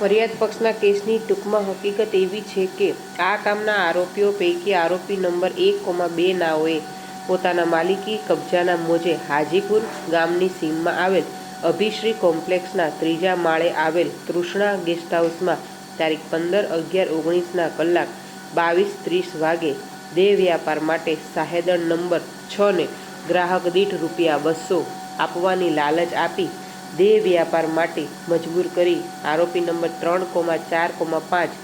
ફરિયાદ પક્ષના કેસની ટૂંકમાં હકીકત એવી છે કે આ કામના આરોપીઓ પૈકી આરોપી નંબર 1,2 નાઓએ પોતાના માલિકી કબજાના મોજે હાજીપુર ગામની સીમમાં આવેલ અભિશ્રી કોમ્પ્લેક્સના 3જા માળે આવેલ તૃષ્ણા ગેસ્ટ હાઉસમાં તારીખ 15/11/19ના કલાક 22:30 વાગે દેહ વ્યાપાર માટે સાહેદણ નંબર 6ને ગ્રાહક દીઠ ₹200 આપવાની લાલચ આપી દેહ વ્યાપાર માટે મજબૂર કરી આરોપી નંબર 3,4,5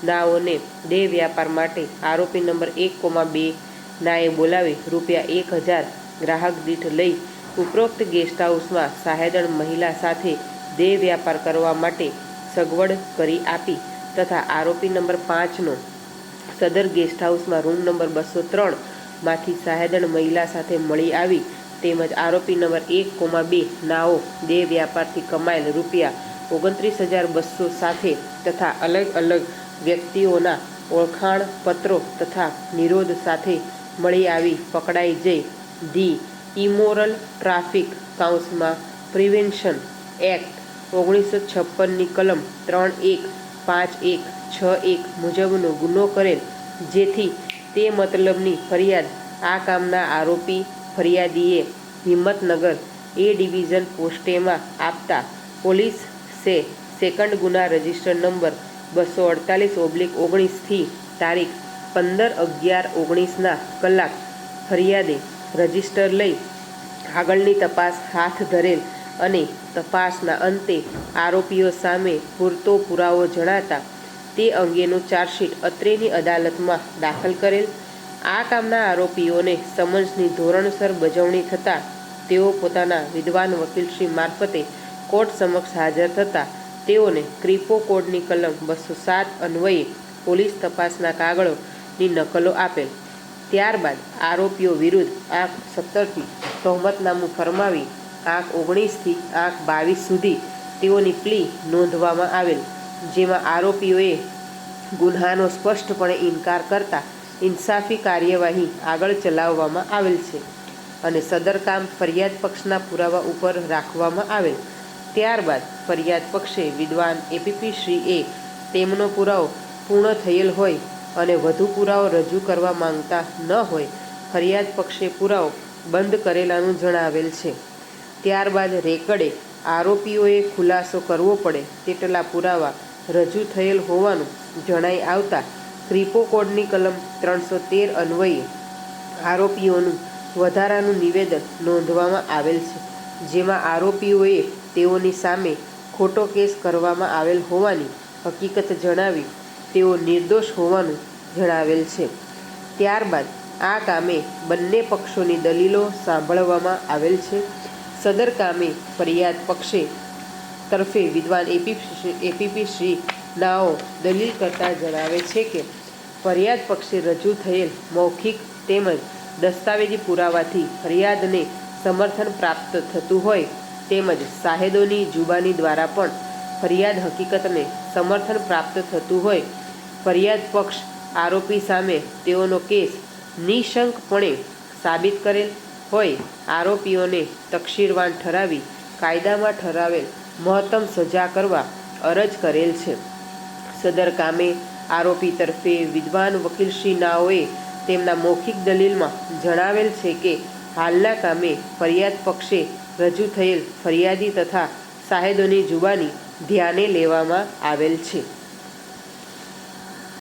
નાઓને દેહ વ્યાપાર માટે આરોપી નંબર 1,2 નાએ બોલાવી ₹1000 ગ્રાહક દીઠ લઈ ઉપરોક્ત ગેસ્ટ હાઉસમાં સાહેદણ મહિલા સાથે દેહ વ્યાપાર કરવા માટે સગવડ કરી આપી તથા આરોપી નંબર 5નો સદર ગેસ્ટ હાઉસમાં રૂમ નંબર 203 માંથી સાહેદણ મહિલા સાથે મળી આવી તેમજ આરોપી નંબર 1,2 નાઓ દેહ વ્યાપારથી કમાયેલ ₹29,200 સાથે તથા અલગ અલગ વ્યક્તિઓના ઓળખાણ પત્રો તથા નિરોધ સાથે મળી આવી પકડાઈ જઈ ધી ઇમોરલ ટ્રાફિક કાઉન્સમાં પ્રિવેન્શન એક્ટ 1956ની કલમ 3.15161 મુજબનો ગુનો કરેલ, જેથી તે મતલબની ફરિયાદ આ કામના આરોપી ફરિયાદીએ હિંમતનગર એ ડિવિઝન પોસ્ટેમાં આપતા પોલીસે સેકન્ડ ગુના રજિસ્ટર નંબર 248/19થી તારીખ 15/11/19ના કલાક ફરિયાદે રજિસ્ટર લઈ આગળની તપાસ હાથ ધરેલ અને તપાસના અંતે આરોપીઓ સામે પૂરતો પુરાવો જણાતા તે અંગેનું ચાર્જશીટ અત્રેની અદાલતમાં દાખલ કરેલ. આ કામના આરોપીઓને સમન્સની ધોરણસર બજવણી થતાં તેઓ પોતાના વિદ્વાન વકીલશ્રી મારફતે કોર્ટ સમક્ષ હાજર થતાં તેઓને ક્રિપો કોડની કલમ 207 અન્વયે પોલીસ તપાસના કાગળોની નકલો આપેલ. ત્યારબાદ આરોપીઓ વિરુદ્ધ આંક 17થી તહોમતનામું ફરમાવી આંક 19થી આંક 22 સુધી તેઓની પ્લી નોંધવામાં આવેલ, જેમાં આરોપીઓએ ગુન્હાનો સ્પષ્ટપણે ઇનકાર કરતા ઇન્સાફી કાર્યવાહી આગળ ચલાવવામાં આવેલ છે અને સદર કામ ફરિયાદ પક્ષના પુરાવા ઉપર રાખવામાં આવેલ. ત્યારબાદ ફરિયાદ પક્ષે વિદ્વાન એપીપી શ્રીએ તેમનો પુરાવો પૂર્ણ થયેલ હોય અને વધુ પુરાવો રજૂ કરવા માંગતા ન હોય ફરિયાદ પક્ષે પુરાવો બંધ કરેલાનું જણાવેલ છે. ત્યારબાદ રેકડે આરોપીઓએ ખુલાસો કરવો પડે તેટલા પુરાવા રજૂ થયેલ હોવાનું જણાઈ આવતા ક્રિપો કોડની કલમ 313 અન્વયે આરોપીઓનું વધારાનું નિવેદન નોંધવામાં આવેલ છે, જેમાં આરોપીઓએ તેઓની સામે ખોટો કેસ કરવામાં આવેલ હોવાની હકીકત જણાવી તેઓ નિર્દોષ હોવાનું જણાવેલ છે. ત્યારબાદ આ કામે બંને પક્ષોની દલીલો સાંભળવામાં આવેલ છે. સદર કામે ફરિયાદ પક્ષે તરફે વિદ્વાન એપીપી શ્રી નાઓ દલીલ કરતા જણાવે છે કે ફરિયાદ પક્ષે રજૂ થયેલ મૌખિક તેમજ દસ્તાવેજી પુરાવાથી ફરિયાદને સમર્થન પ્રાપ્ત થતું હોય તેમજ સાહેદોની જુબાની દ્વારા પણ ફરિયાદ હકીકતને સમર્થન પ્રાપ્ત થતું હોય ફરિયાદ પક્ષ આરોપી સામે તેઓનો કેસ નિશંકપણે સાબિત કરેલ હોય આરોપીઓને તકસીરવાન ઠરાવી કાયદામાં ઠરાવેલ મહત્તમ સજા કરવા અરજ કરેલ છે. સદર કામે આરોપી તરફે વિદ્વાન વકીલશ્રી નાઓએ તેમના મૌખિક દલીલમાં જણાવેલ છે કે હાલના કામે ફરિયાદ પક્ષે રજૂ થયેલ ફરિયાદી તથા સાહેદોની જુબાની ધ્યાને લેવામાં આવેલ છે.